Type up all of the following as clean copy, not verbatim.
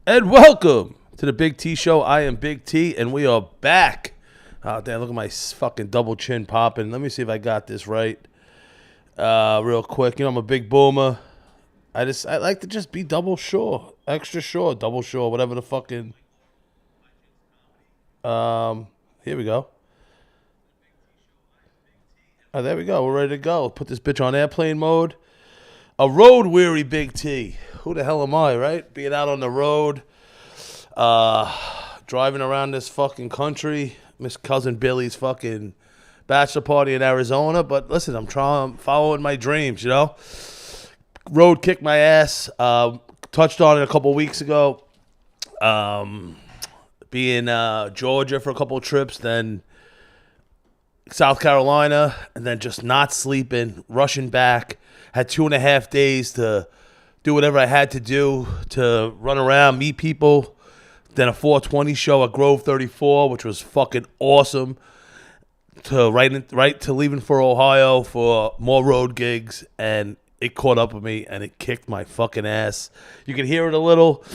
And welcome to the Big T Show. I am Big T, and we are back. Oh, damn, look at my fucking double chin popping. Let me see if I got this right real quick. You know, I'm a big boomer. I like to just be double sure, extra sure, double sure, whatever the fucking... Here we go. Oh, there we go. We're ready to go. Put this bitch on airplane mode. A road-weary Big T. Who the hell am I, right? Being out on the road, driving around this fucking country. Miss Cousin Billy's fucking bachelor party in Arizona. But listen, I'm following my dreams, you know? Road kicked my ass. Touched on it a couple weeks ago. Being Georgia for a couple of trips, then South Carolina, and then just not sleeping, rushing back. Had 2.5 days to do whatever I had to do to run around, meet people. Then a 420 show at Grove 34, which was fucking awesome. Right to leaving for Ohio for more road gigs, and it caught up with me, and it kicked my fucking ass. You can hear it a little.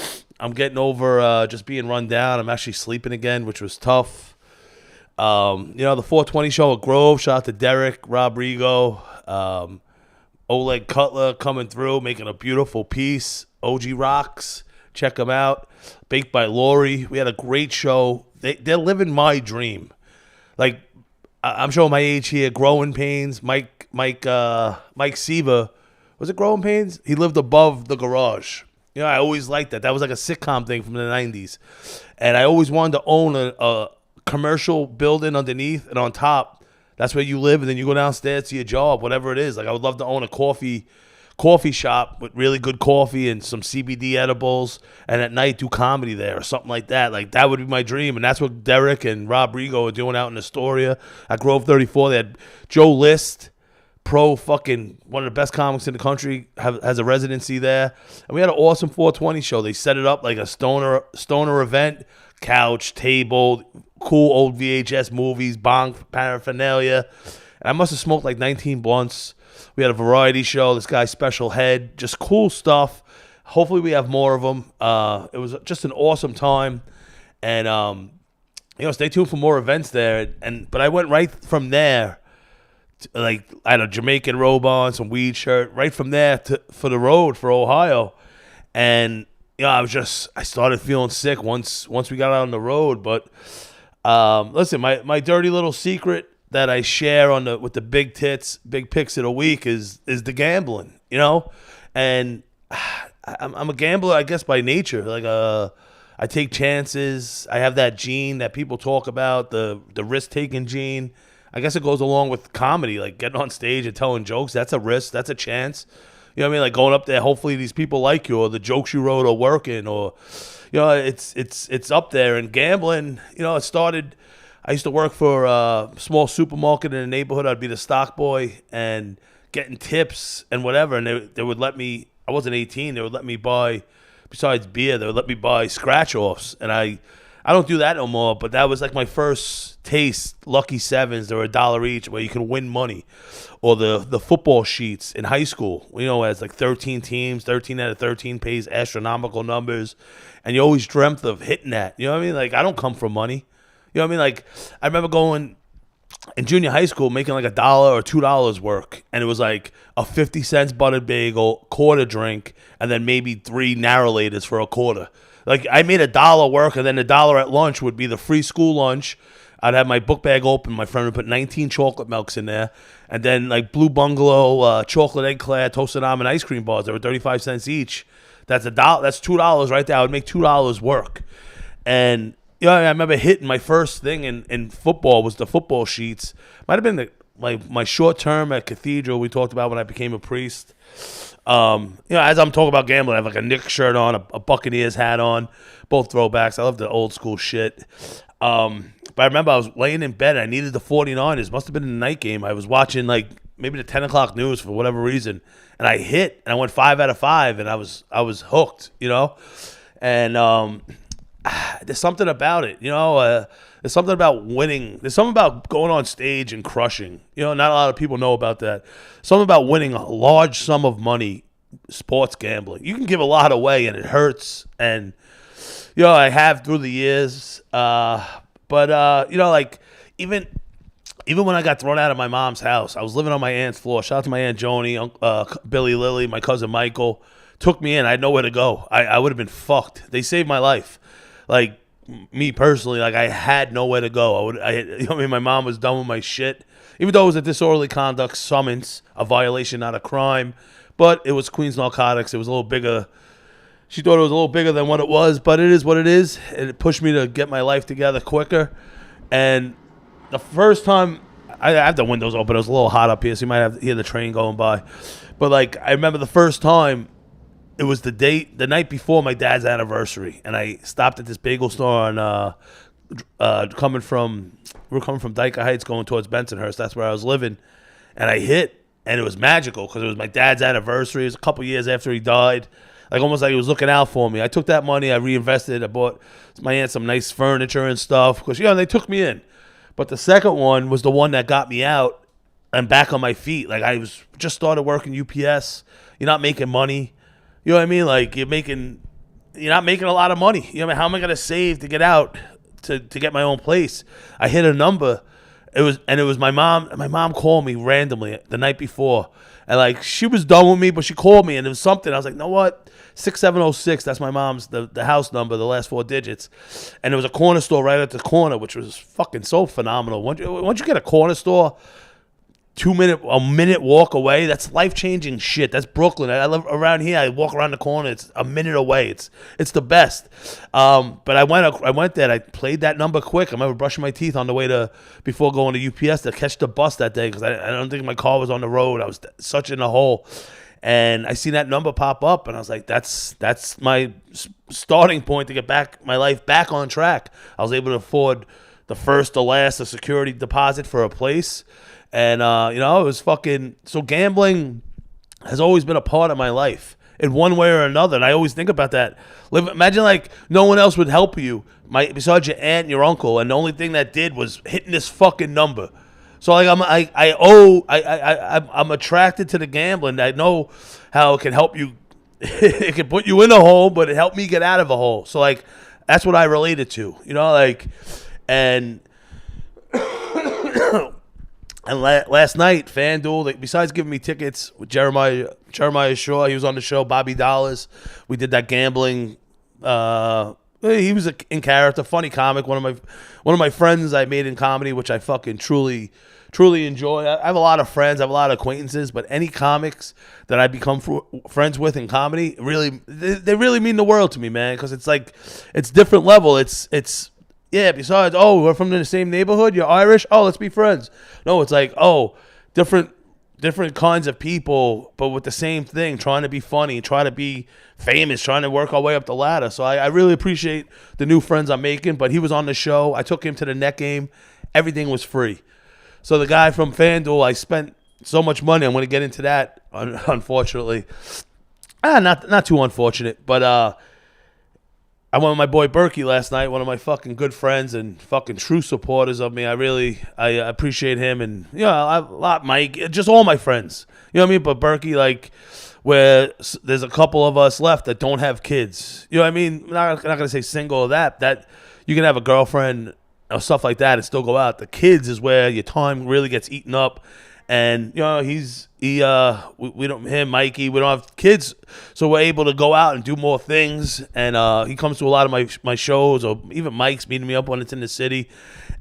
I'm getting over just being run down. I'm actually sleeping again, which was tough. The 420 show at Grove. Shout out to Derek, Rob Rigo, Oleg Cutler coming through, making a beautiful piece. OG Rocks, check them out. Baked by Lori. We had a great show. They're living my dream. Like, I'm showing my age here. Growing Pains. Mike Siva. Was it Growing Pains? He lived above the garage. You know, I always liked that. That was like a sitcom thing from the 90s. And I always wanted to own a commercial building underneath, and on top, that's where you live, and then you go downstairs to your job, whatever it is. Like, I would love to own a coffee shop with really good coffee and some CBD edibles, and at night do comedy there or something like that. Like, that would be my dream, and that's what Derek and Rob Rigo are doing out in Astoria at Grove 34. They had Joe List, fucking one of the best comics in the country, has a residency there, and we had an awesome 420 show. They set it up like a stoner event, couch, table, cool old VHS movies, bong paraphernalia. And I must have smoked like 19 blunts. We had a variety show. This guy, Special Head, just cool stuff. Hopefully we have more of them. It was just an awesome time. And, stay tuned for more events there. But I went right from there. I had a Jamaican robe on, some weed shirt. Right from there for the road for Ohio. And, I started feeling sick once we got out on the road. But listen, my dirty little secret that I share with the big picks of the week is the gambling, and I'm a gambler, I guess, by nature. Like, I take chances. I have that gene that people talk about, the risk taking gene. I guess it goes along with comedy, like getting on stage and telling jokes. That's a risk. That's a chance. You know what I mean? Like going up there, hopefully these people like you, or the jokes you wrote are working, or it's up there. And gambling, it started. I used to work for a small supermarket in the neighborhood. I'd be the stock boy and getting tips and whatever. And they would let me. I wasn't 18. They would let me buy, besides beer, they would let me buy scratch offs. And I don't do that no more. But that was like my first taste. Lucky Sevens. They were $1 each, where you can win money. Or the football sheets in high school, as like 13 teams, 13 out of 13 pays astronomical numbers, and you always dreamt of hitting that. You know what I mean? Like, I don't come from money. You know what I mean? Like, I remember going in junior high school, making like $1 or $2 work, and it was like a 50 cents buttered bagel, quarter drink, and then maybe 3 narrow laters for a quarter. Like, I made $1 work, and then $1 at lunch would be the free school lunch. I'd have my book bag open. My friend would put 19 chocolate milks in there. And then, like, Blue Bungalow, chocolate eclair, toasted almond ice cream bars. They were 35 cents each. That's $1. That's $2 right there. I would make $2 work. And, I remember hitting my first thing in football was the football sheets. Might have been my short term at Cathedral we talked about when I became a priest. As I'm talking about gambling, I have like a Knicks shirt on, a Buccaneers hat on, both throwbacks. I love the old school shit. But I remember I was laying in bed and I needed the 49ers. Must have been in the night game. I was watching like maybe the 10 o'clock news for whatever reason. And I hit and I went 5 out of 5 and I was hooked, And there's something about it, there's something about winning. There's something about going on stage and crushing. Not a lot of people know about that. Something about winning a large sum of money sports gambling. You can give a lot away and it hurts, and I have through the years. But like even when I got thrown out of my mom's house, I was living on my aunt's floor. Shout out to my aunt Joni, Billy Lily, my cousin Michael. Took me in. I had nowhere to go. I would have been fucked. They saved my life. Like, me personally, like, I had nowhere to go. My mom was done with my shit. Even though it was a disorderly conduct summons, a violation, not a crime. But it was Queens Narcotics. It was a little bigger. She thought it was a little bigger than what it was, but it is what it is. And it pushed me to get my life together quicker. And the first time, I have the windows open. It was a little hot up here, so you might have to hear the train going by. But, like, I remember the first time, it was the night before my dad's anniversary, and I stopped at this bagel store on we were coming from Dyker Heights going towards Bensonhurst. That's where I was living, and I hit, and it was magical because it was my dad's anniversary. It was a couple years after he died, like almost like he was looking out for me. I took that money, I reinvested, I bought my aunt some nice furniture and stuff because they took me in. But the second one was the one that got me out and back on my feet. Like, I was just started working UPS. You're not making money. You know what I mean? Like, you're not making a lot of money. You know what I mean? How am I going to save to get out to get my own place? I hit a number. It was my mom. My mom called me randomly the night before. And, like, she was done with me, but she called me, and it was something. I was like, you know what? 6706, that's my mom's, the house number, the last 4 digits. And there was a corner store right at the corner, which was fucking so phenomenal. Once you get a corner store, a minute walk away, that's life-changing shit. That's Brooklyn. I live around here. I walk around the corner. It's a minute away. It's the best. But I went there. I played that number quick. I remember brushing my teeth on the way before going to UPS to catch the bus that day because I don't think my car was on the road. I was such in a hole. And I seen that number pop up, and I was like, that's my starting point to get my life back on track. I was able to afford the first, the last, a security deposit for a place. And, it was fucking... So gambling has always been a part of my life in one way or another. And I always think about that. Imagine, like, no one else would help you besides your aunt and your uncle. And the only thing that did was hitting this fucking number. So, like, I'm attracted to the gambling. I know how it can help you. It can put you in a hole, but it helped me get out of a hole. So, like, that's what I related to, and... And last night, FanDuel, besides giving me tickets with Jeremiah Shaw, he was on the show, Bobby Dollars. We did that gambling. He was in character, funny comic. One of my friends I made in comedy, which I fucking truly enjoy. I have a lot of friends, I have a lot of acquaintances, but any comics that I become friends with in comedy, they really mean the world to me, man. Because it's like it's different level. It's. Yeah, besides, we're from the same neighborhood, you're Irish, let's be friends. No, it's like, different kinds of people, but with the same thing, trying to be funny, trying to be famous, trying to work our way up the ladder. So I really appreciate the new friends I'm making, but he was on the show. I took him to the net game. Everything was free. So the guy from FanDuel, I spent so much money. I'm going to get into that, unfortunately. Not too unfortunate, but I went with my boy Berkey last night, one of my fucking good friends and fucking true supporters of me. I appreciate him, and a lot Mike, just all my friends. You know what I mean? But Berkey, like, where there's a couple of us left that don't have kids. You know what I mean? I'm not gonna say single or that you can have a girlfriend or stuff like that and still go out. The kids is where your time really gets eaten up. And we don't Mikey, we don't have kids, so we're able to go out and do more things. And he comes to a lot of my shows, or even Mike's meeting me up when it's in the city.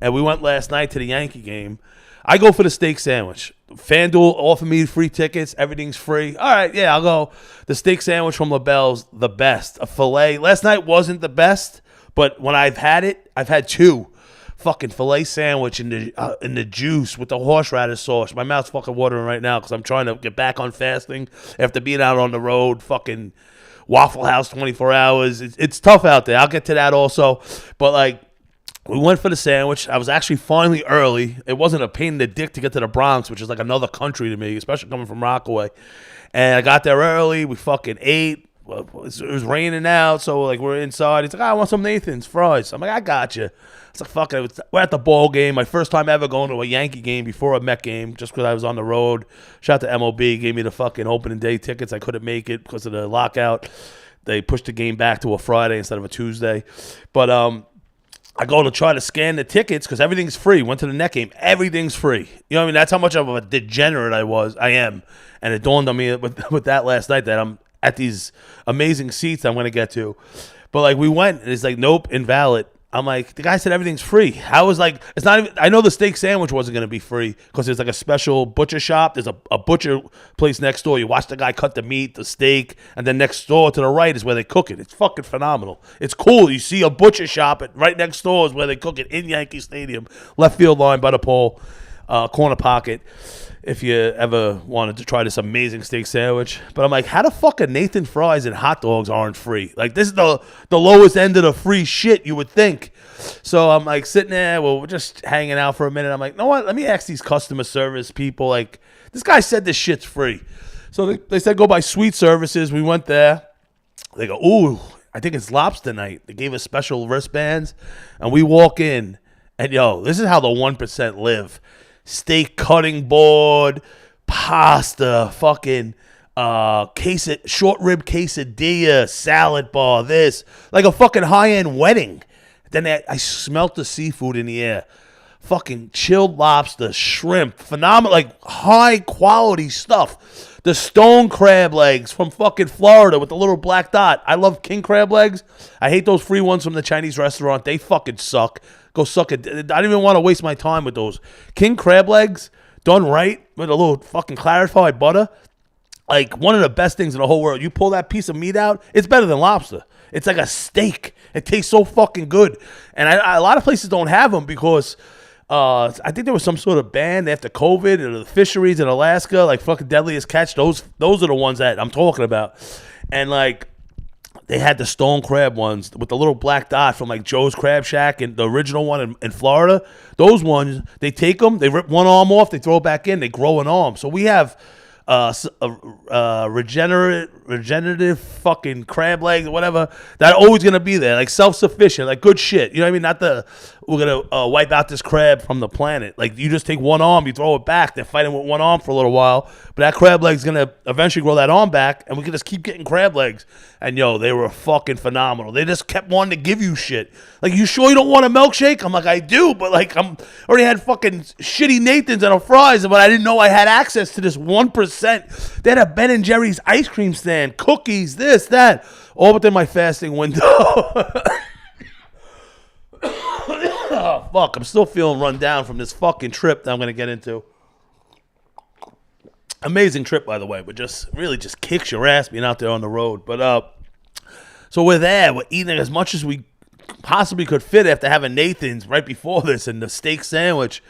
And we went last night to the Yankee game. I go for the steak sandwich. FanDuel offered me free tickets. Everything's free. All right, yeah, I'll go. The steak sandwich from LaBelle's the best. A filet. Last night wasn't the best, but when I've had it, I've had two. Fucking filet sandwich in the juice with the horseradish sauce. My mouth's fucking watering right now because I'm trying to get back on fasting after being out on the road. Fucking Waffle House 24 hours. It's tough out there. I'll get to that also. But, like, we went for the sandwich. I was actually finally early. It wasn't a pain in the dick to get to the Bronx, which is like another country to me, especially coming from Rockaway. And I got there early. We fucking ate. it was raining out, so like we're inside. He's like, I want some Nathan's fries. I'm like, I got you. It's like, fuck it. We're at the ball game. My first time ever going to a Yankee game before a Met game, just because I was on the road. Shout out to MLB, gave me the fucking opening day tickets. I couldn't make it because of the lockout. They pushed the game back to a Friday instead of a Tuesday. But I go to try to scan the tickets because everything's free. Went to the Net game. Everything's free. You know what I mean? That's how much of a degenerate I am. And it dawned on me with that last night that I'm at these amazing seats I'm going to get to. But, like, we went, and it's like, nope, invalid. I'm like, the guy said everything's free. I was like, it's not even, I know the steak sandwich wasn't going to be free because there's like a special butcher shop. There's a butcher place next door. You watch the guy cut the meat, the steak, and then next door to the right is where they cook it. It's fucking phenomenal. It's cool. You see a butcher shop right next door is where they cook it in Yankee Stadium. Left field line by the pole, corner pocket. If you ever wanted to try this amazing steak sandwich. But I'm like, how the fuck are Nathan fries and hot dogs aren't free? Like, this is the lowest end of the free shit, you would think. So I'm like sitting there, well, we're just hanging out for a minute. I'm like, you know what? Let me ask these customer service people. Like, this guy said this shit's free. So they said go by Sweet Services. We went there. They go, ooh, I think it's lobster night. They gave us special wristbands. And we walk in. And, yo, this is how the 1% live. Steak cutting board, pasta, fucking short rib quesadilla, salad bar, this. Like a fucking high-end wedding. Then I smelt the seafood in the air. Fucking chilled lobster, shrimp, phenomenal, like high-quality stuff. The stone crab legs from fucking Florida with the little black dot. I love king crab legs. I hate those free ones from the Chinese restaurant. They fucking suck. Go suck it. I don't even want to waste my time with those. King crab legs, done right, with a little fucking clarified butter. Like, one of the best things in the whole world. You pull that piece of meat out, it's better than lobster. It's like a steak. It tastes so fucking good. And a lot of places don't have them because I think there was some sort of ban after COVID or the fisheries in Alaska, like fucking Deadliest Catch. Those are the ones that I'm talking about. And, like, they had the stone crab ones with the little black dot from like Joe's Crab Shack and the original one in Florida. Those ones, they take them, they rip one arm off, they throw it back in, they grow an arm. So we have regenerative fucking crab legs or whatever that are always going to be there. Like self-sufficient, like good shit. You know what I mean? Not we're going to wipe out this crab from the planet. Like you just take one arm, you throw it back, they're fighting with one arm for a little while. But that crab leg's going to eventually grow that arm back and we can just keep getting crab legs. And yo, they were fucking phenomenal. They just kept wanting to give you shit. Like, you sure you don't want a milkshake? I'm like, I do, but like I'm already had fucking shitty Nathan's and a fries, but I didn't know I had access to this 1%. They had a Ben and Jerry's ice cream stand, cookies, this, that, all within my fasting window. Oh, fuck, I'm still feeling run down from this fucking trip that I'm going to get into. Amazing trip, by the way, but just really just kicks your ass being out there on the road. But so we're there, we're eating as much as we possibly could fit after having Nathan's right before this and the steak sandwich.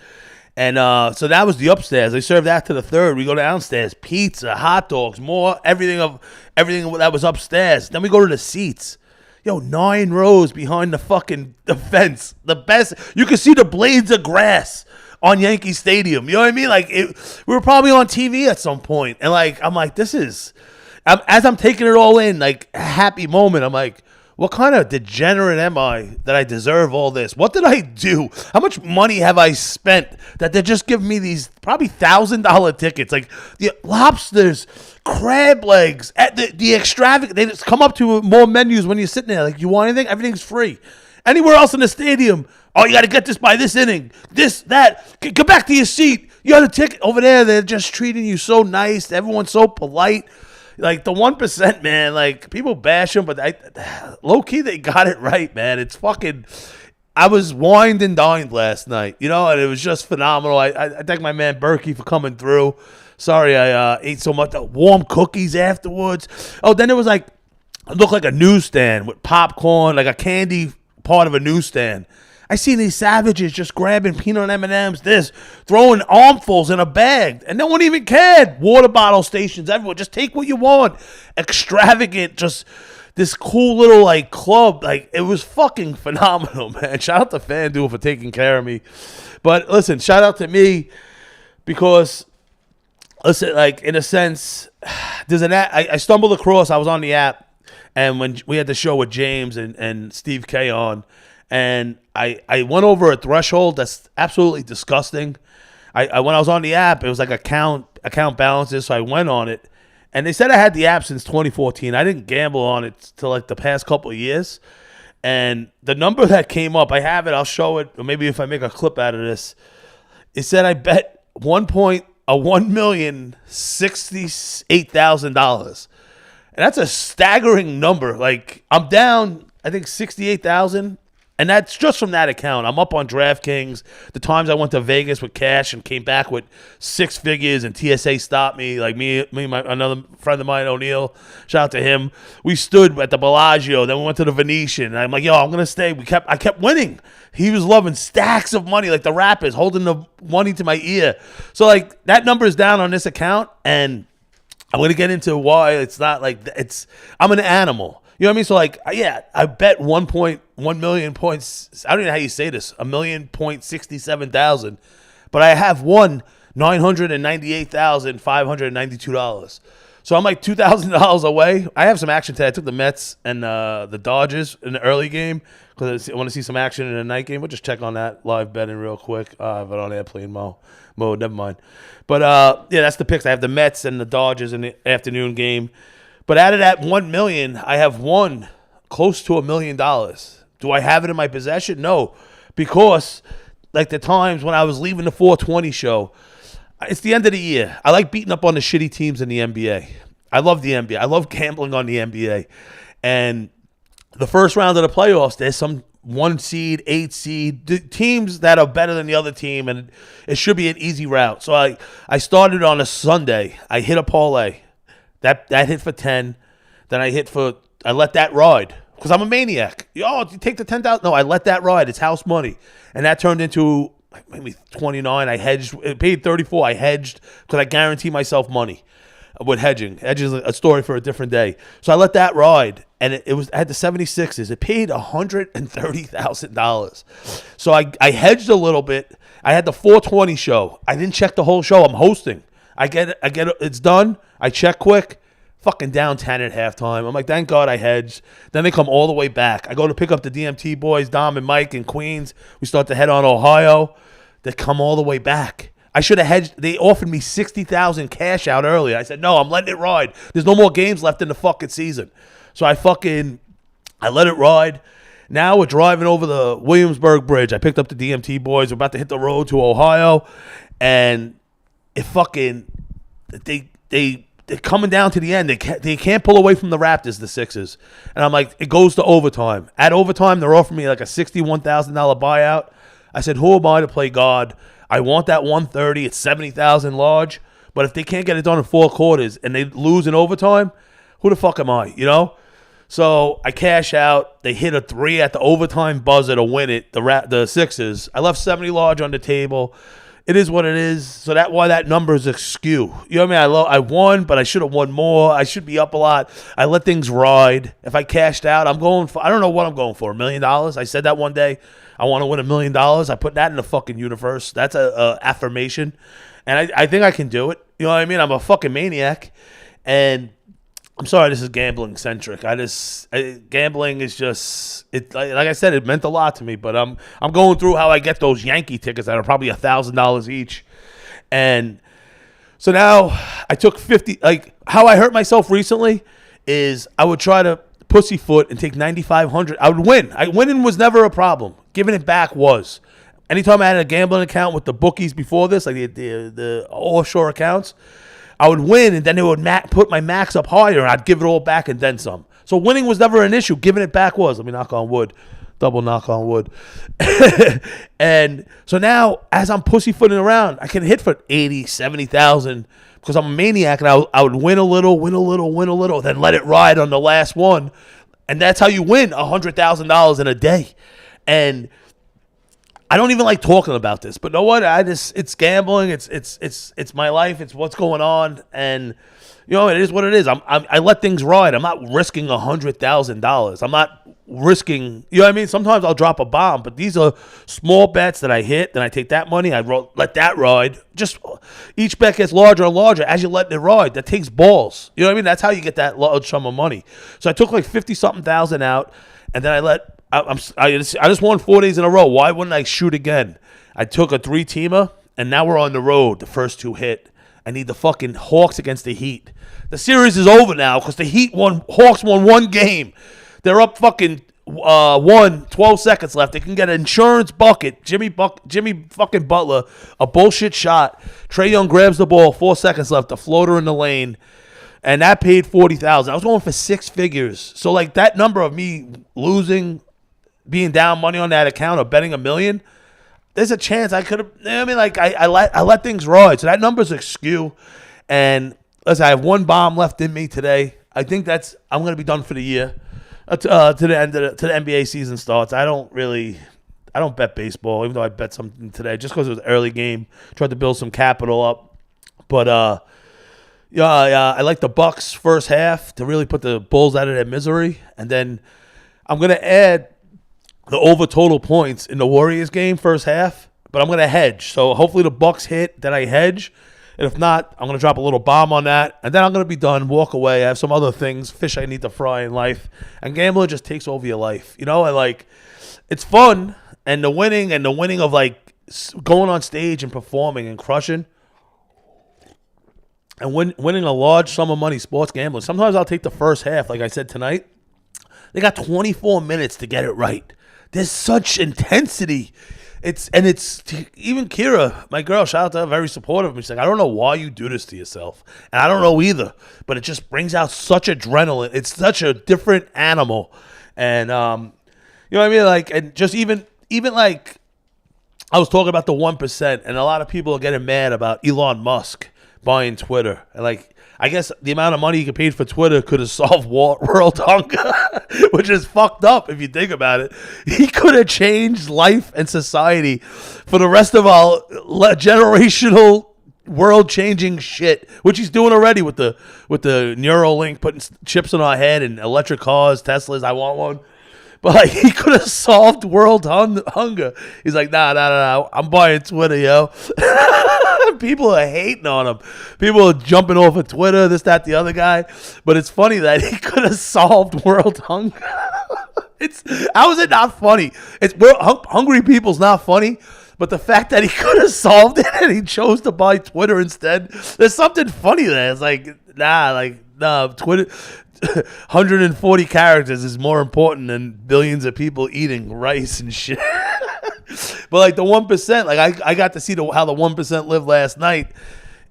And so that was the upstairs. They served that to the third. We go downstairs, pizza, hot dogs, more, everything that was upstairs. Then we go to the seats. Yo, 9 rows behind the fence. The best. You can see the blades of grass on Yankee Stadium. You know what I mean? Like, we were probably on TV at some point. And, like, I'm like, as I'm taking it all in, like, a happy moment, I'm like, what kind of degenerate am I that I deserve all this? What did I do? How much money have I spent that they're just giving me these probably $1,000 tickets? Like, the lobsters, crab legs, the extravagant. They just come up to more menus when you're sitting there. Like, you want anything? Everything's free. Anywhere else in the stadium, oh, you got to get this by this inning. This, that. Get back to your seat. You got a ticket. Over there, they're just treating you so nice. Everyone's so polite. Like, the 1%, man, like, people bash them, but low-key, they got it right, man. It's fucking, I was wined and dined last night, you know, and it was just phenomenal. I thank my man Berkey for coming through. Sorry I ate so much. Warm cookies afterwards. Oh, then it was like, it looked like a newsstand with popcorn, like a candy part of a newsstand. I seen these savages just grabbing peanut M&Ms, throwing armfuls in a bag, and no one even cared. Water bottle stations everywhere. Just take what you want. Extravagant, just this cool little, like, club. Like, it was fucking phenomenal, man. Shout out to FanDuel for taking care of me. But, listen, shout out to me because, listen, like, in a sense, there's an app. I stumbled across, I was on the app, And when we had the show with James and Steve K on, and I went over a threshold that's absolutely disgusting. I when I was on the app, it was like account balances, so I went on it, and they said I had the app since 2014. I didn't gamble on it till like the past couple of years, and the number that came up, I have it. I'll show it, or maybe if I make a clip out of this, it said I bet $1,068,000. And that's a staggering number. Like, I'm down, I think, 68,000, and that's just from that account. I'm up on DraftKings. The times I went to Vegas with cash and came back with six figures, and TSA stopped me. Like another friend of mine, O'Neill, shout out to him. We stood at the Bellagio, then we went to the Venetian. And I'm like, yo, I'm gonna stay. I kept winning. He was loving stacks of money, like the rappers, holding the money to my ear. So like that number is down on this account, and I'm going to get into why it's not like I'm an animal. You know what I mean? So like, yeah, I bet 1 million points. I don't even know how you say this. 1,067,000, but I have won $998,592. So I'm like $2,000 away. I have some action today. I took the Mets and the Dodgers in the early game because I want to see some action in the night game. We'll just check on that live betting real quick. I have it on airplane mode. Never mind. But yeah, that's the picks. I have the Mets and the Dodgers in the afternoon game. But out of that 1 million, I have won close to $1 million. Do I have it in my possession? No, because like the times when I was leaving the 420 show, it's the end of the year. I like beating up on the shitty teams in the NBA. I love the NBA. I love gambling on the NBA. And the first round of the playoffs, there's some 1 seed, 8 seed, teams that are better than the other team, and it should be an easy route. So I started on a Sunday. I hit a parlay. That hit for 10. Then I let that ride because I'm a maniac. You take the 10,000. No, I let that ride. It's house money. And that turned into maybe 29. I hedged. It paid 34. I hedged because I guarantee myself money with hedging. Hedging is a story for a different day. So I let that ride. And I had the 76s. It paid $130,000. So I hedged a little bit. I had the 420 show. I didn't check the whole show. I'm hosting. I get it. It's done. I check quick. Fucking down 10 at halftime. I'm like, thank God I hedged. Then they come all the way back. I go to pick up the DMT boys, Dom and Mike in Queens. We start to head on Ohio. They come all the way back. I should have hedged. They offered me $60,000 cash out earlier. I said, no, I'm letting it ride. There's no more games left in the fucking season. So I let it ride. Now we're driving over the Williamsburg Bridge. I picked up the DMT boys. We're about to hit the road to Ohio. And they're coming down to the end. They can't pull away from the Raptors, the Sixers. And I'm like, it goes to overtime. At overtime, they're offering me like a $61,000 buyout. I said, who am I to play God? I want that 130. It's 70,000 large. But if they can't get it done in 4 quarters and they lose in overtime, who the fuck am I, you know? So I cash out. They hit a 3 at the overtime buzzer to win it, the Sixers. I left 70 large on the table. It is what it is. So that's why that number is askew. You know what I mean? I won, but I should have won more. I should be up a lot. I let things ride. If I cashed out, I don't know what I'm going for, $1 million. I said that one day. I want to win $1 million. I put that in the fucking universe. That's a affirmation. And I think I can do it. You know what I mean? I'm a fucking maniac. And I'm sorry, this is gambling centric. Gambling is just like I said, it meant a lot to me. But I'm going through how I get those Yankee tickets that are probably $1,000 each, and so now I took 50. Like how I hurt myself recently is I would try to pussyfoot and take 9,500. I would win. Winning was never a problem. Giving it back was. Anytime I had a gambling account with the bookies before this, like the offshore accounts, I would win, and then it would put my max up higher, and I'd give it all back and then some. So winning was never an issue. Giving it back was. Let me knock on wood. Double knock on wood. And so now, as I'm pussyfooting around, I can hit for 80, 70,000 because I'm a maniac, and I would win a little, then let it ride on the last one. And that's how you win $100,000 in a day. And I don't even like talking about this, but you know what? It's gambling. It's my life. It's what's going on. And You know, it is what it is. I let things ride. I'm not risking $100,000. I'm not risking, you know what I mean? Sometimes I'll drop a bomb, but these are small bets that I hit. Then I take that money, let that ride. Just each bet gets larger and larger as you let it ride. That takes balls. You know what I mean? That's how you get that large sum of money. So I took like 50-something thousand out, and then I just won 4 days in a row. Why wouldn't I shoot again? I took a 3-teamer, and now we're on the road. The first 2 hit. I need the fucking Hawks against the Heat. The series is over now because the Hawks won 1 game. They're up fucking 12 seconds left. They can get an insurance bucket. Jimmy fucking Butler, a bullshit shot. Trae Young grabs the ball, 4 seconds left, a floater in the lane, and that paid $40,000. I was going for 6 figures. So like that number of me losing, being down money on that account or betting $1 million, there's a chance I could have. I mean, like I let things ride. So that number's askew. And listen, I have 1 bomb left in me today. I think I'm gonna be done for the year. To the end of the NBA season starts. I don't bet baseball, even though I bet something today just because it was an early game. Tried to build some capital up, but I like the Bucks first half to really put the Bulls out of their misery, and then I'm gonna add the over total points in the Warriors game first half, but I'm gonna hedge. So hopefully the Bucks hit, then I hedge. And if not, I'm going to drop a little bomb on that. And then I'm going to be done, walk away. I have some other things, fish I need to fry in life. And gambling just takes over your life. You know, it's fun. And the winning of like going on stage and performing and crushing. And winning a large sum of money, sports gambling. Sometimes I'll take the first half, like I said tonight. They got 24 minutes to get it right. There's such intensity. It's even Kira, my girl, shout out to her, very supportive of me. She's like, I don't know why you do this to yourself. And I don't know either, but it just brings out such adrenaline. It's such a different animal. And, you know what I mean? Like, and just even like, I was talking about the 1%, and a lot of people are getting mad about Elon Musk buying Twitter. And like, I guess the amount of money he paid for Twitter could have solved world hunger, which is fucked up if you think about it. He could have changed life and society for the rest of our generational world-changing shit, which he's doing already with the Neuralink, putting chips in our head and electric cars, Teslas. I want one. But like, he could have solved world hunger. He's like, nah, I'm buying Twitter, yo. People are hating on him. People are jumping off of Twitter, this, that, the other guy. But it's funny that he could have solved world hunger. How is it not funny? Hungry people's not funny. But the fact that he could have solved it and he chose to buy Twitter instead, there's something funny there. It's like, nah, Twitter, 140 characters is more important than billions of people eating rice and shit. But like the 1%, like I got to see how the 1% lived last night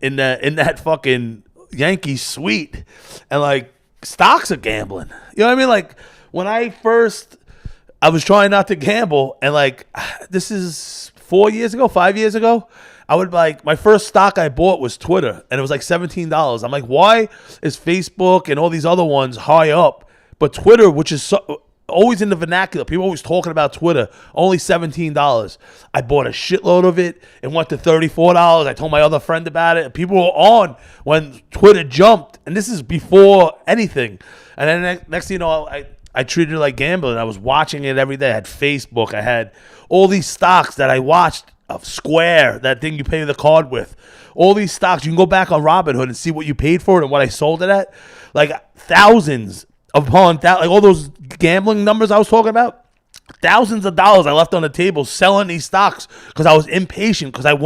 in that fucking Yankee suite, and like stocks are gambling. You know what I mean? Like when I was trying not to gamble, and like this is 5 years ago, I would like my first stock I bought was Twitter, and it was like $17. I'm like, why is Facebook and all these other ones high up, but Twitter, which is always in the vernacular, people always talking about Twitter, only $17. I bought a shitload of it. It went to $34. I told my other friend about it. People were on when Twitter jumped, and this is before anything. And then next thing you know, I treated it like gambling. I was watching it every day. I had Facebook. I had all these stocks that I watched. Of Square, that thing you pay the card with. All these stocks, you can go back on Robinhood and see what you paid for it and what I sold it at. Like thousands upon like all those gambling numbers I was talking about. Thousands of dollars I left on the table selling these stocks because I was impatient, because I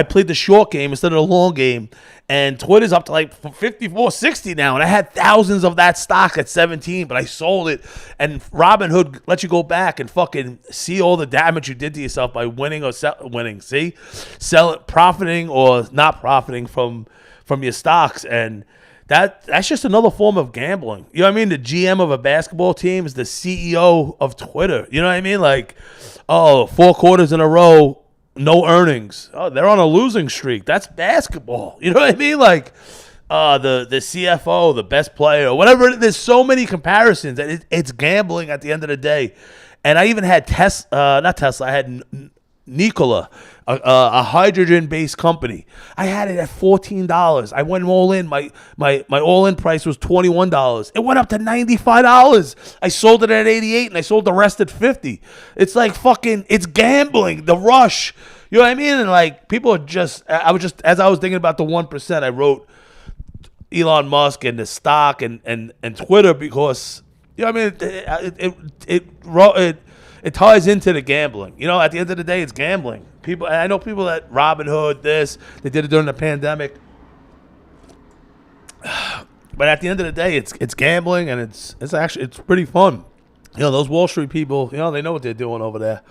played the short game instead of the long game. And Twitter's up to like 54, 60 now. And I had thousands of that stock at 17, but I sold it. And Robinhood lets you go back and fucking see all the damage you did to yourself by winning or winning. See? Profiting or not profiting from your stocks. And that's just another form of gambling. You know what I mean? The GM of a basketball team is the CEO of Twitter. You know what I mean? Like, 4 quarters in a row, no earnings. Oh, they're on a losing streak. That's basketball. You know what I mean? Like, the CFO, the best player, whatever. There's so many comparisons. It's gambling at the end of the day. And I even had not Tesla. I had Nikola, a hydrogen-based company. I had it at $14. I went all in. My all-in price was $21. It went up to $95. I sold it at $88, and I sold the rest at $50. It's like fucking, it's gambling, the rush. You know what I mean? And like, people are just, as I was thinking about the 1%, I wrote Elon Musk and the stock and Twitter, because, you know what I mean? It ties into the gambling. You know, at the end of the day, it's gambling. People, I know people that Robinhood, they did it during the pandemic. But at the end of the day, it's gambling, and it's pretty fun. You know, those Wall Street people, you know, they know what they're doing over there.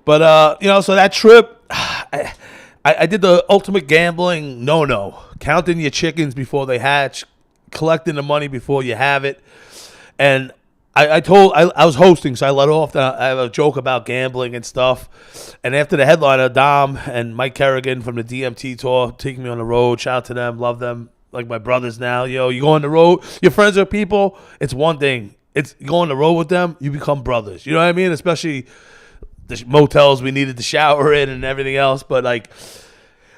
But, you know, so that trip, I did the ultimate gambling no. Counting your chickens before they hatch, collecting the money before you have it. And I was hosting, so I let off. I have a joke about gambling and stuff. And after the headliner, Dom and Mike Kerrigan from the DMT Tour taking me on the road. Shout out to them. Love them. Like my brothers now. Yo, you go on the road, your friends are people. It's one thing. It's you go on the road with them, you become brothers. You know what I mean? Especially the motels we needed to shower in and everything else. But like,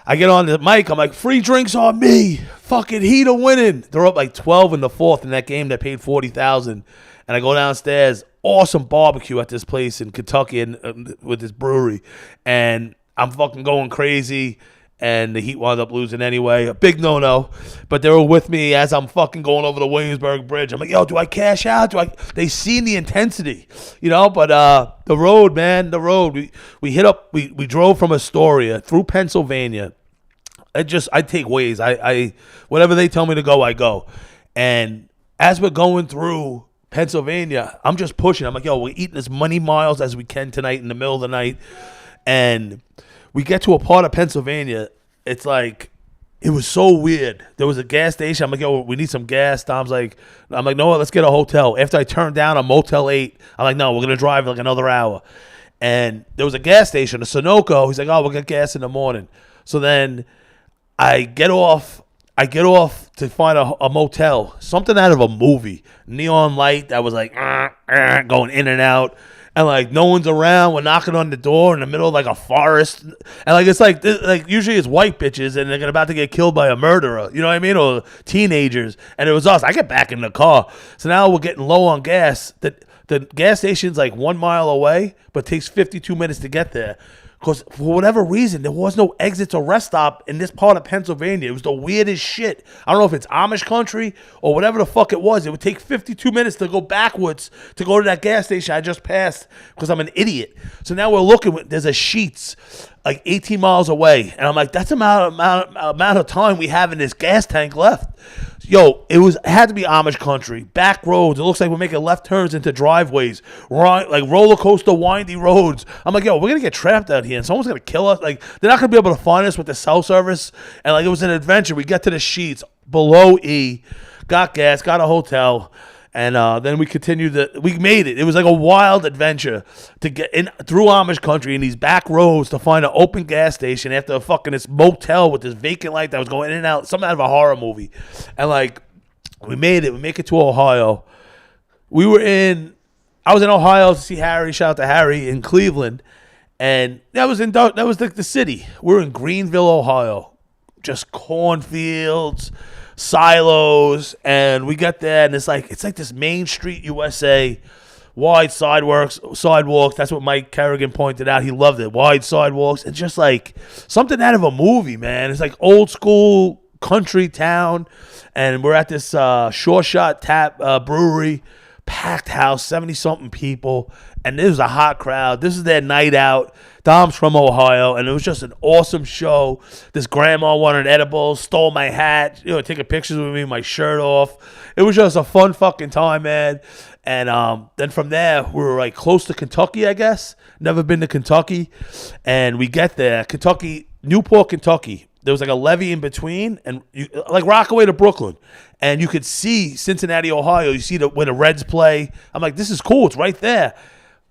I get on the mic, I'm like, free drinks on me. Fucking Heat are winning. They're up like 12 in the fourth in that game that paid $40,000. And I go downstairs, awesome barbecue at this place in Kentucky and with this brewery. And I'm fucking going crazy. And the Heat wound up losing anyway. A big no-no. But they were with me as I'm fucking going over the Williamsburg Bridge. I'm like, yo, do I cash out? They seen the intensity, you know? But the road, man, the road. We hit up, we drove from Astoria through Pennsylvania. I take Waze. I whatever they tell me to go, I go. And as we're going through Pennsylvania, I'm just pushing. I'm like, yo, we're eating as many miles as we can tonight in the middle of the night. And we get to a part of Pennsylvania, it's like, it was so weird. There was a gas station. I'm like, yo, we need some gas. I'm like, no, let's get a hotel. After I turned down a Motel 8, I'm like, no, we're going to drive like another hour. And there was a gas station, a Sunoco. He's like, oh, we'll get gas in the morning. So then I get off to find a motel, something out of a movie. Neon light that was like, going in and out. And like no one's around. We're knocking on the door in the middle of like a forest, and like it's like usually it's white bitches and they're about to get killed by a murderer. You know what I mean? Or teenagers. And it was us. I get back in the car. So now we're getting low on gas. The gas station's like 1 mile away, but takes 52 minutes to get there. Because for whatever reason, there was no exits or rest stop in this part of Pennsylvania. It was the weirdest shit. I don't know if it's Amish country or whatever the fuck it was. It would take 52 minutes to go backwards to go to that gas station I just passed because I'm an idiot. So now we're looking. There's a Sheetz like 18 miles away. And I'm like, that's the amount of time we have in this gas tank left. Yo, it had to be Amish country. Back roads. It looks like we're making left turns into driveways. Like roller coaster windy roads. I'm like, yo, we're going to get trapped out here and someone's going to kill us. Like, they're not going to be able to find us with the cell service. And like, it was an adventure. We get to the Sheetz below E, got gas, got a hotel. And then we continued. We made it. It was like a wild adventure to get in through Amish country in these back roads to find an open gas station after fucking this motel with this vacant light that was going in and out, something out of a horror movie. And like, we made it. We make it to Ohio. I was in Ohio to see Harry. Shout out to Harry in Cleveland, and that was like the city. We're in Greenville, Ohio, just cornfields. Silos, and we got there, and it's like this Main Street USA, wide sidewalks. That's what Mike Kerrigan pointed out. He loved it. Wide sidewalks. It's just like something out of a movie, man. It's like old school country town, and we're at this Sure Shot Tap brewery, packed house, 70-something people, and it was a hot crowd. This is their night out. Dom's from Ohio, and it was just an awesome show. This grandma wanted edibles, stole my hat, taking pictures with me, my shirt off. It was just a fun fucking time, man. And then from there, we were like close to Kentucky, I guess. Never been to Kentucky. And we get there, Newport, Kentucky. There was like a levee in between, and like Rockaway to Brooklyn. And you could see Cincinnati, Ohio. You see where the Reds play. I'm like, this is cool. It's right there.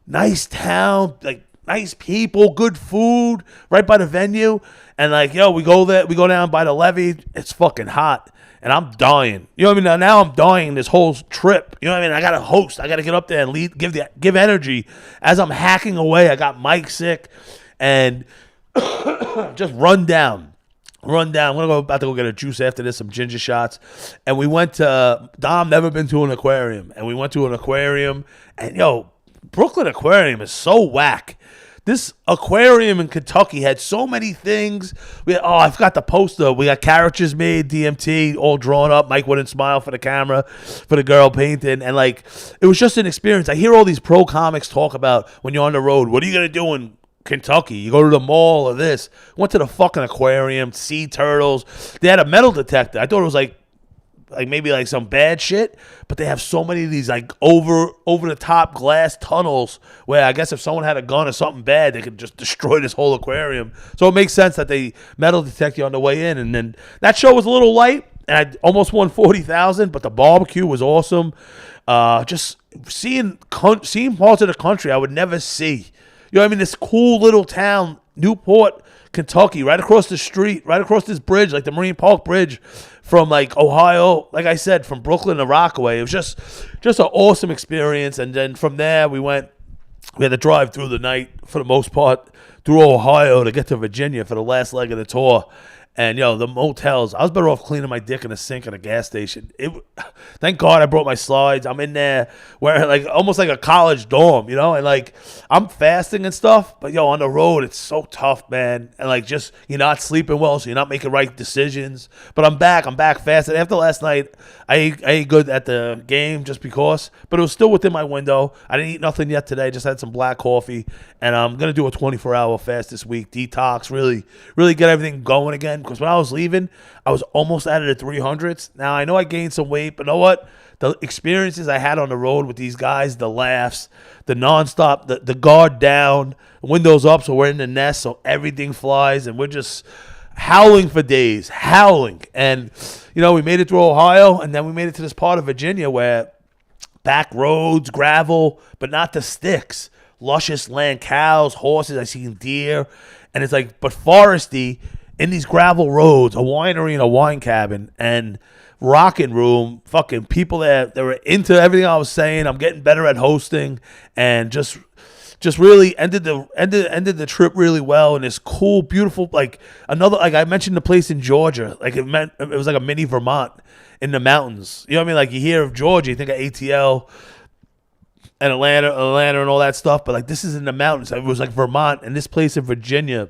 Nice town, like nice people, good food, right by the venue. And like, yo, we go there, we go down by the levee. It's fucking hot, and I'm dying. You know what I mean? Now I'm dying this whole trip. You know what I mean? I got to host. I got to get up there and give energy as I'm hacking away. I got Mike sick, and just run down. I'm about to go get a juice after this, some ginger shots. And we went to, Dom never been to an aquarium. And we went to an aquarium. And yo, Brooklyn Aquarium is so whack. This aquarium in Kentucky had so many things. I forgot the poster. We got characters made, DMT, all drawn up. Mike wouldn't smile for the camera, for the girl painting. And like, it was just an experience. I hear all these pro comics talk about when you're on the road, what are you going to do in Kentucky? You go to the mall or this. Went to the fucking aquarium, sea turtles. They had a metal detector. I thought it was like maybe like some bad shit, but they have so many of these like over the top glass tunnels where I guess if someone had a gun or something bad, they could just destroy this whole aquarium. So it makes sense that they metal detect you on the way in. And then that show was a little light, and I almost won $40,000, but the barbecue was awesome. Just seeing parts of the country I would never see. You know what I mean? This cool little town, Newport, Kentucky, right across the street, right across this bridge, like the Marine Park Bridge from like Ohio, like I said, from Brooklyn to Rockaway. It was just an awesome experience. And then from there, we had to drive through the night for the most part through Ohio to get to Virginia for the last leg of the tour. And, the motels, I was better off cleaning my dick in a sink at a gas station. Thank God I brought my slides. I'm in there wearing like almost like a college dorm, and like I'm fasting and stuff. But, on the road, it's so tough, man. And like just you're not sleeping well, so you're not making right decisions. But I'm back fasting. After last night, I ate good at the game just because. But it was still within my window. I didn't eat nothing yet today. Just had some black coffee. And I'm going to do a 24-hour fast this week. Detox, really, really get everything going again. Because when I was leaving, I was almost out of the 300s. Now, I know I gained some weight, but you know what? The experiences I had on the road with these guys, the laughs, the nonstop, the guard down, windows up so we're in the nest so everything flies, and we're just howling for days, howling. And, we made it through Ohio, and then we made it to this part of Virginia where back roads, gravel, but not the sticks. Luscious land, cows, horses, I seen deer. And it's like, but foresty, in these gravel roads, a winery and a wine cabin, and rocking room, fucking people that were into everything I was saying. I'm getting better at hosting, and just really ended the trip really well. And this cool, beautiful, like I mentioned the place in Georgia, like it was like a mini Vermont in the mountains. You know what I mean? Like you hear of Georgia, you think of ATL and Atlanta and all that stuff, but like this is in the mountains. It was like Vermont, and this place in Virginia,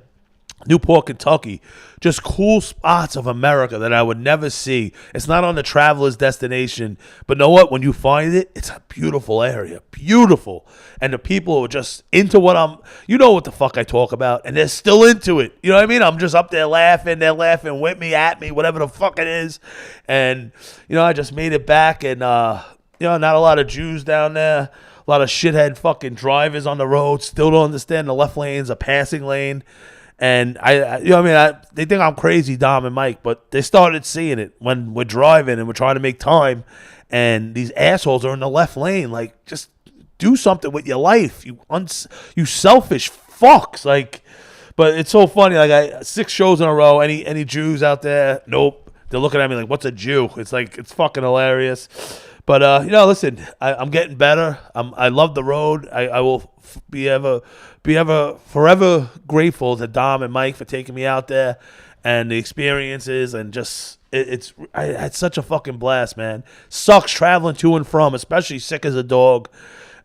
Newport, Kentucky, just cool spots of America that I would never see. It's not on the traveler's destination, but know what? When you find it, it's a beautiful area, beautiful. And the people are just into what what the fuck I talk about, and they're still into it. You know what I mean? I'm just up there laughing, they're laughing with me, at me, whatever the fuck it is. And, I just made it back, and, not a lot of Jews down there. A lot of shithead fucking drivers on the road, still don't understand the left lane's a passing lane. And they think I'm crazy, Dom and Mike, but they started seeing it when we're driving and we're trying to make time, and these assholes are in the left lane. Like, just do something with your life, you selfish fucks. Like, but it's so funny. Like, I 6 shows in a row. Any Jews out there? Nope. They're looking at me like, what's a Jew? It's like, it's fucking hilarious. But listen, I'm getting better. I love the road. I will be ever forever grateful to Dom and Mike for taking me out there, and the experiences, and just I had such a fucking blast, man. Sucks traveling to and from, especially sick as a dog.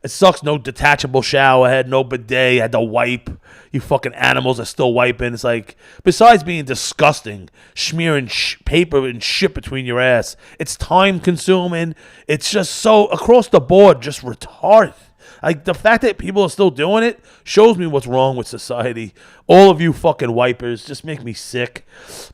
It sucks, no detachable shower head, no bidet, had to wipe. You fucking animals are still wiping. It's like, besides being disgusting, smearing paper and shit between your ass, it's time consuming. It's just so, across the board, just retarded. Like, the fact that people are still doing it shows me what's wrong with society. All of you fucking wipers just make me sick.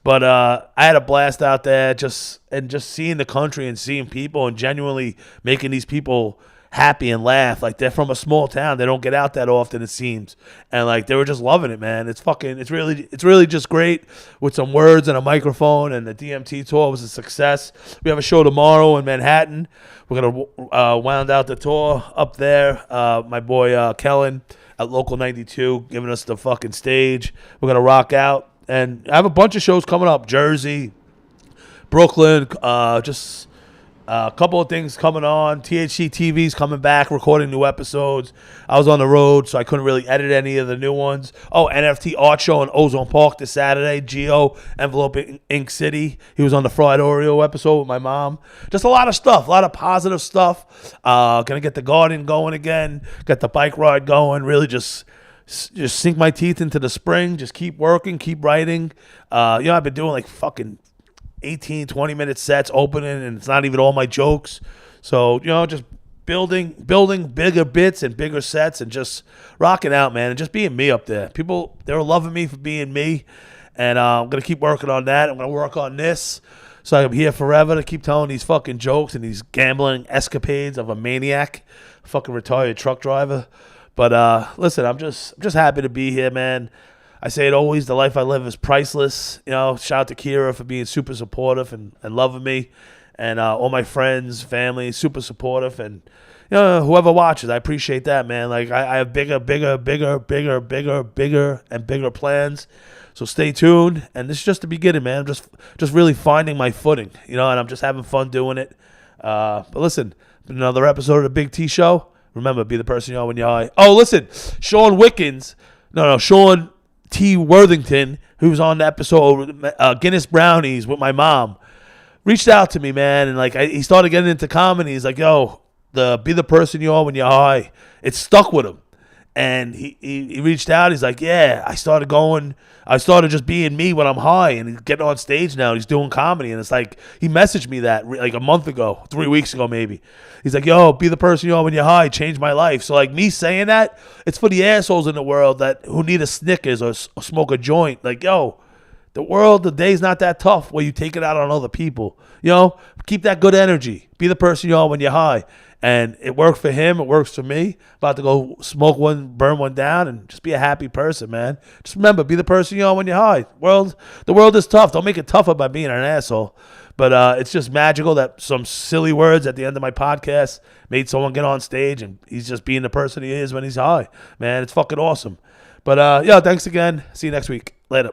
But I had a blast out there, just seeing the country and seeing people and genuinely making these people happy and laugh. Like, they're from a small town. They don't get out that often, it seems. And like, they were just loving it, man. It's really just great with some words and a microphone. And the DMT tour was a success. We have a show tomorrow in Manhattan. We're gonna wound out the tour up there. My boy Kellen at Local 92 giving us the fucking stage. We're gonna rock out, and I have a bunch of shows coming up. Jersey, Brooklyn, just A couple of things coming on. THC TV's coming back, recording new episodes. I was on the road, so I couldn't really edit any of the new ones. Oh, NFT Art Show in Ozone Park this Saturday. Geo, Envelope Ink City. He was on the Fried Oreo episode with my mom. Just a lot of stuff, a lot of positive stuff. Gonna get the garden going again, get the bike ride going, really just sink my teeth into the spring, just keep working, keep writing. I've been doing like fucking 18, 20-minute sets opening, and it's not even all my jokes. So, just building bigger bits and bigger sets and just rocking out, man, and just being me up there. People, they were loving me for being me, and I'm going to keep working on that. I'm going to work on this so I'm here forever to keep telling these fucking jokes and these gambling escapades of a maniac, fucking retired truck driver. But listen, I'm just happy to be here, man. I say it always, the life I live is priceless. Shout out to Kira for being super supportive and loving me. And all my friends, family, super supportive. And, whoever watches, I appreciate that, man. Like, I have bigger and bigger plans. So stay tuned. And this is just the beginning, man. I'm just really finding my footing, and I'm just having fun doing it. But listen, another episode of the Big T Show. Remember, be the person you are when you're high. Oh, listen, Sean T. Worthington, who was on the episode Guinness Brownies with my mom, reached out to me, man, and he started getting into comedy. He's like, yo, be the person you are when you're high. It stuck with him. And he reached out. He's like, yeah, I started just being me when I'm high, and he's getting on stage now. He's doing comedy, and it's like, he messaged me that like a month ago, 3 weeks ago maybe. He's like, yo, be the person you are when you're high, change my life. So like me saying that, it's for the assholes in the world who need a Snickers or smoke a joint. Like, yo, the day's not that tough where you take it out on other people. Keep that good energy. Be the person you are when you're high. And it worked for him. It works for me. About to go smoke one, burn one down, and just be a happy person, man. Just remember, be the person you are when you're high. The world is tough. Don't make it tougher by being an asshole. But it's just magical that some silly words at the end of my podcast made someone get on stage, and he's just being the person he is when he's high. Man, it's fucking awesome. But, thanks again. See you next week. Later.